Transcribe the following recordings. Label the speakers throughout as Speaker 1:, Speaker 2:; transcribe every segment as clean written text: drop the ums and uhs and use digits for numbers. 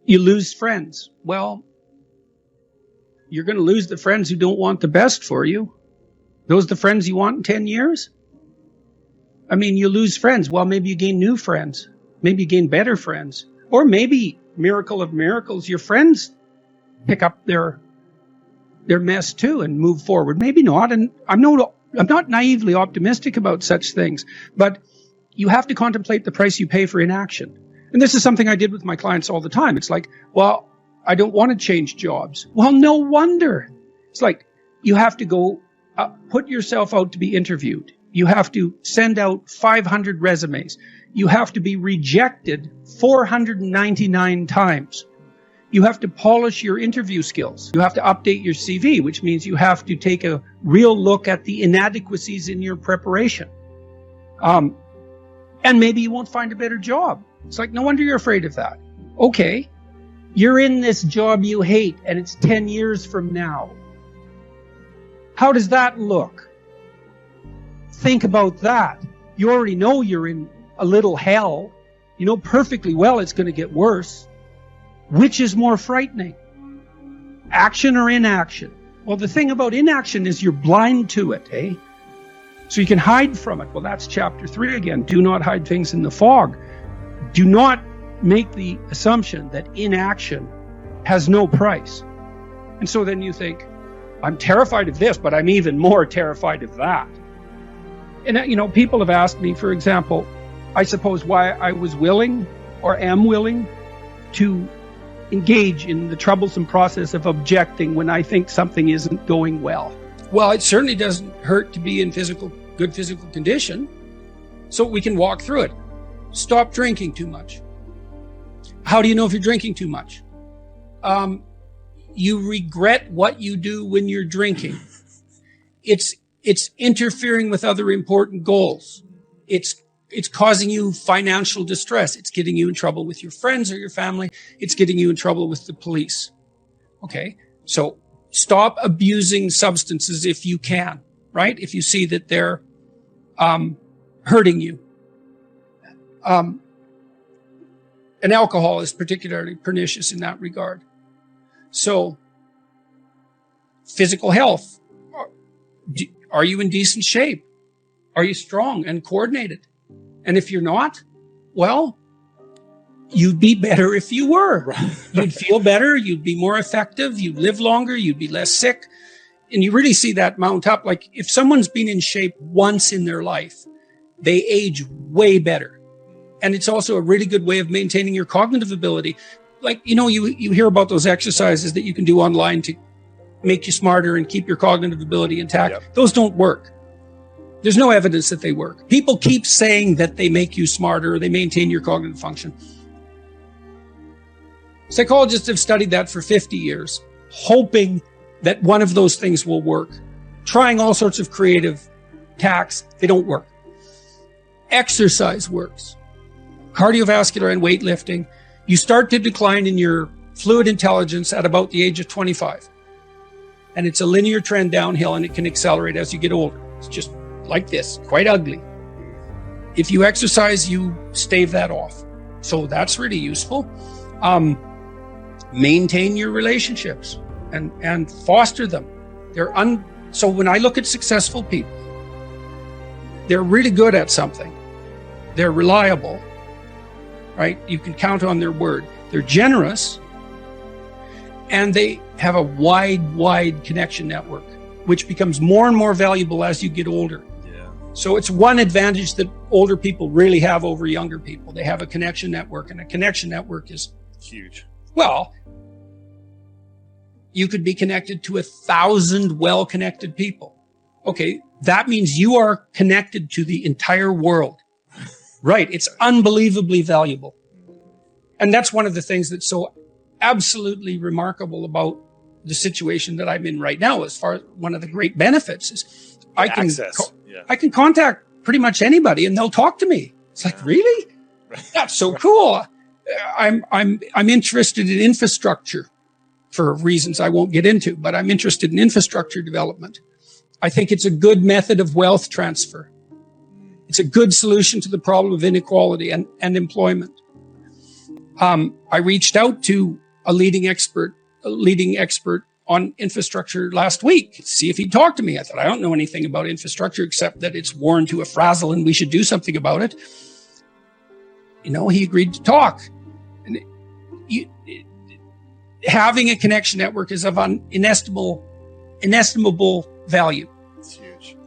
Speaker 1: You lose friends. Well, you're going to lose the friends who don't want the best for you. Those are the friends you want in 10 years? I mean, you lose friends. Well, maybe you gain new friends. Maybe you gain better friends. Or maybe, miracle of miracles, your friends pick up their mess too and move forward. Maybe not. And I'm not naively optimistic about such things. But you have to contemplate the price you pay for inaction. And this is something I did with my clients all the time. It's like, well, I don't want to change jobs. Well, no wonder. It's like, you have to go put yourself out to be interviewed. You have to send out 500 resumes. You have to be rejected 499 times. You have to polish your interview skills. You have to update your CV, which means you have to take a real look at the inadequacies in your preparation. And maybe you won't find a better job. It's like, no wonder you're afraid of that. Okay, you're in this job you hate, and it's 10 years from now. How does that look? Think about that. You already know you're in a little hell. You know perfectly well it's going to get worse. Which is more frightening? Action or inaction? Well, the thing about inaction is you're blind to it, eh? So you can hide from it. Well, that's chapter 3 again. Do not hide things in the fog. Do not make the assumption that inaction has no price. And so then you think, I'm terrified of this, but I'm even more terrified of that. And, you know, people have asked me, for example, I suppose why I was willing or am willing to engage in the troublesome process of objecting when I think something isn't going well. Well, it certainly doesn't hurt to be in good physical condition, so we can walk through it. Stop drinking too much. How do you know if you're drinking too much? You regret what you do when you're drinking. It's interfering with other important goals. It's causing you financial distress. It's getting you in trouble with your friends or your family. It's getting you in trouble with the police. Okay, so stop abusing substances if you can, right? If you see that they're hurting you. And alcohol is particularly pernicious in that regard. So, physical health. Are you in decent shape? Are you strong and coordinated? And if you're not, well, you'd be better if you were. You'd feel better. You'd be more effective. You'd live longer. You'd be less sick. And you really see that mount up. Like if someone's been in shape once in their life, they age way better. And it's also a really good way of maintaining your cognitive ability. Like, you know, you hear about those exercises that you can do online to make you smarter and keep your cognitive ability intact. Yep. Those don't work. There's no evidence that they work. People keep saying that they make you smarter or they maintain your cognitive function. Psychologists have studied that for 50 years, hoping that one of those things will work. Trying all sorts of creative tacks, they don't work. Exercise works. Cardiovascular and weightlifting. You start to decline in your fluid intelligence at about the age of 25. And it's a linear trend downhill, and it can accelerate as you get older. It's just like this, quite ugly. If you exercise, you stave that off. So that's really useful. Maintain your relationships and foster them. So when I look at successful people, they're really good at something. They're reliable, right? You can count on their word. They're generous, and they have a wide connection network, which becomes more and more valuable as you get older. Yeah. So it's one advantage that older people really have over younger people. They have a connection network, and a connection network is
Speaker 2: huge.
Speaker 1: Well, you could be connected to 1,000 well-connected people. Okay, that means you are connected to the entire world. Right, it's unbelievably valuable. And that's one of the things that's so absolutely remarkable about the situation that I'm in right now. As far as one of the great benefits is I can contact pretty much anybody and they'll talk to me. It's like, really? That's so cool. I'm interested in infrastructure for reasons I won't get into, but I'm interested in infrastructure development. I think it's a good method of wealth transfer. It's a good solution to the problem of inequality and employment. I reached out to a leading expert on infrastructure last week, see if he'd talk to me. I thought, I don't know anything about infrastructure except that it's worn to a frazzle and we should do something about it. He agreed to talk. And having a connection network is of inestimable value.
Speaker 2: It's huge.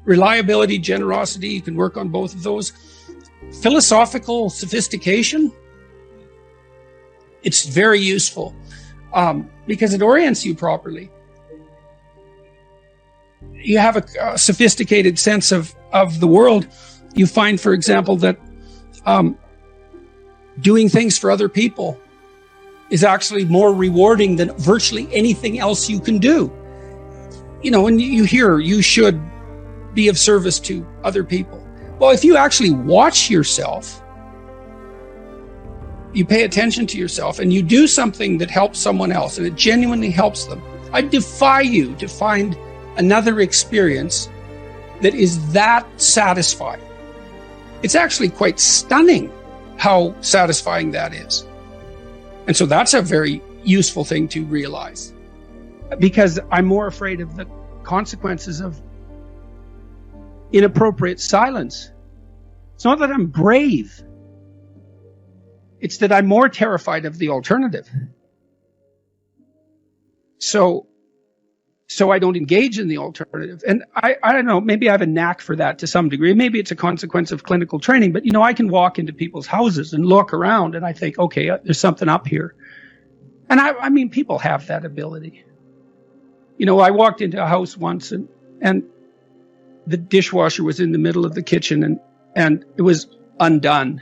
Speaker 1: Reliability, generosity, you can work on both of those. Philosophical sophistication, it's very useful because it orients you properly. You have a sophisticated sense of the world. You find, for example, that doing things for other people is actually more rewarding than virtually anything else you can do. And you hear you should be of service to other people. Well, if you actually watch yourself, you pay attention to yourself and you do something that helps someone else and it genuinely helps them, I defy you to find another experience that is that satisfying. It's actually quite stunning how satisfying that is. And so that's a very useful thing to realize, because I'm more afraid of the consequences of inappropriate silence. It's not that I'm brave. It's that I'm more terrified of the alternative. So I don't engage in the alternative. And I don't know, maybe I have a knack for that to some degree. Maybe it's a consequence of clinical training, but I can walk into people's houses and look around and I think, okay, there's something up here. And I mean, people have that ability. I walked into a house once and the dishwasher was in the middle of the kitchen and it was undone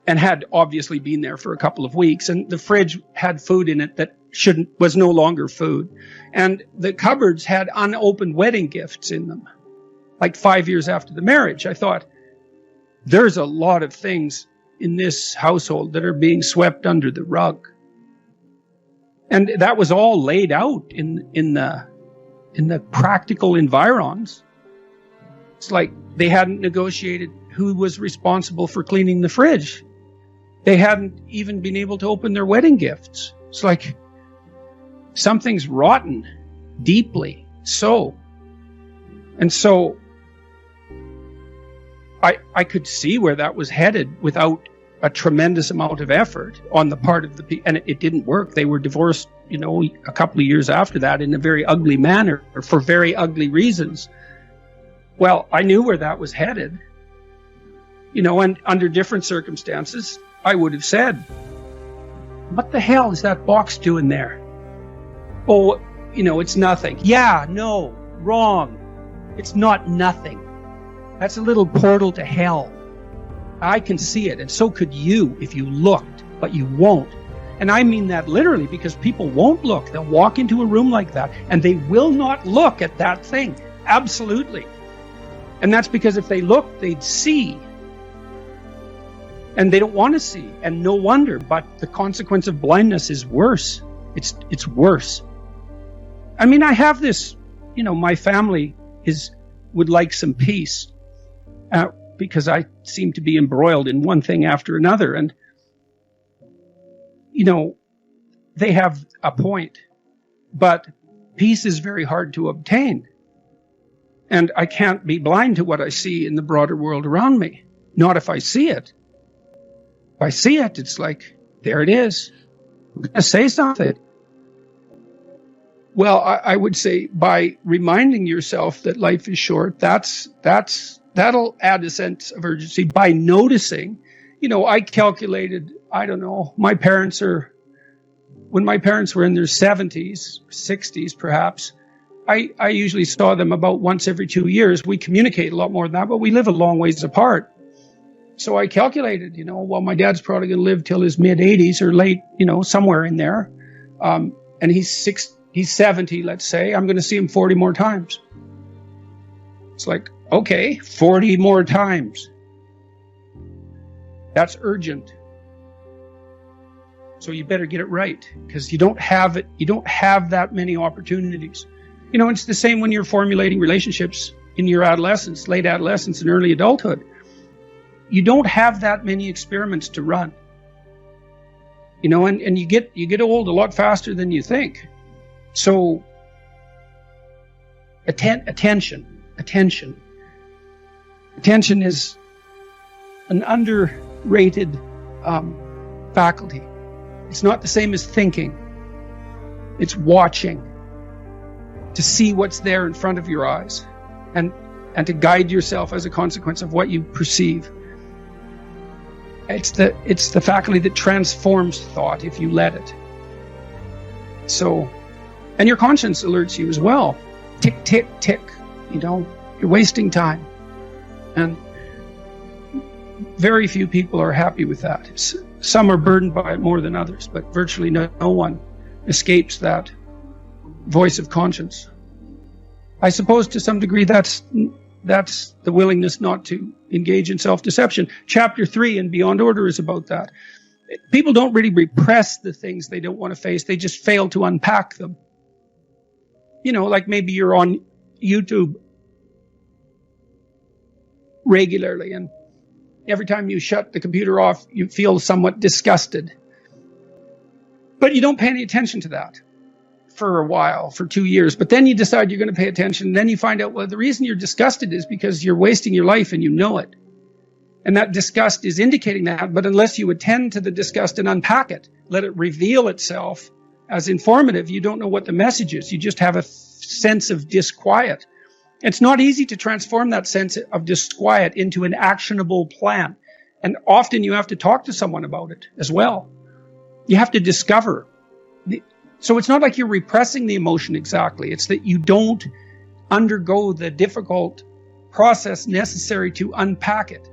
Speaker 1: and had obviously been there for a couple of weeks. And the fridge had food in it that was no longer food. And the cupboards had unopened wedding gifts in them, like 5 years after the marriage. I thought, there's a lot of things in this household that are being swept under the rug. And that was all laid out in the practical environs. It's like they hadn't negotiated who was responsible for cleaning the fridge. They hadn't even been able to open their wedding gifts. It's like something's rotten, deeply so. And so I could see where that was headed without a tremendous amount of effort on the part of the people. And it didn't work. They were divorced, a couple of years after that in a very ugly manner or for very ugly reasons. Well, I knew where that was headed, and under different circumstances, I would have said, what the hell is that box doing there? Oh, it's nothing. Yeah, no, wrong. It's not nothing. That's a little portal to hell. I can see it, and so could you if you looked, but you won't. And I mean that literally, because people won't look. They'll walk into a room like that, and they will not look at that thing. Absolutely. And that's because if they look, they'd see. And they don't want to see, and no wonder, but the consequence of blindness is worse. It's worse. I mean, I have this, my family would like some peace, because I seem to be embroiled in one thing after another. And, they have a point, but peace is very hard to obtain. And I can't be blind to what I see in the broader world around me. Not if I see it. If I see it, it's like, there it is. I'm going to say something. Well, I would say by reminding yourself that life is short, that'll add a sense of urgency. By noticing, I calculated, I don't know, when my parents were in their 70s, 60s perhaps, I usually saw them about once every 2 years. We communicate a lot more than that, but we live a long ways apart. So I calculated, well, my dad's probably going to live till his mid-80s or late, somewhere in there. And he's 70, let's say. I'm going to see him 40 more times. It's like, okay, 40 more times. That's urgent. So you better get it right, because you don't have it. You don't have that many opportunities. It's the same when you're formulating relationships in your adolescence, late adolescence, and early adulthood. you don't have that many experiments to run. And you get old a lot faster than you think. So attention is an underrated faculty. It's not the same as thinking. It's watching, to see what's there in front of your eyes, and to guide yourself as a consequence of what you perceive. It's the faculty that transforms thought if you let it. So, and your conscience alerts you as well. Tick, tick, tick. You're wasting time. And very few people are happy with that. Some are burdened by it more than others, but virtually no one escapes that voice of conscience. I suppose to some degree that's the willingness not to engage in self-deception. Chapter 3 in Beyond Order is about that. People don't really repress the things they don't want to face. They just fail to unpack them. Like maybe you're on YouTube regularly, and every time you shut the computer off, you feel somewhat disgusted. But you don't pay any attention to that for a while, for 2 years. But then you decide you're going to pay attention. And then you find out, well, the reason you're disgusted is because you're wasting your life and you know it. And that disgust is indicating that. But unless you attend to the disgust and unpack it, let it reveal itself as informative, you don't know what the message is. You just have a sense of disquiet. It's not easy to transform that sense of disquiet into an actionable plan. And often you have to talk to someone about it as well. You have to discover. So it's not like you're repressing the emotion exactly. It's that you don't undergo the difficult process necessary to unpack it.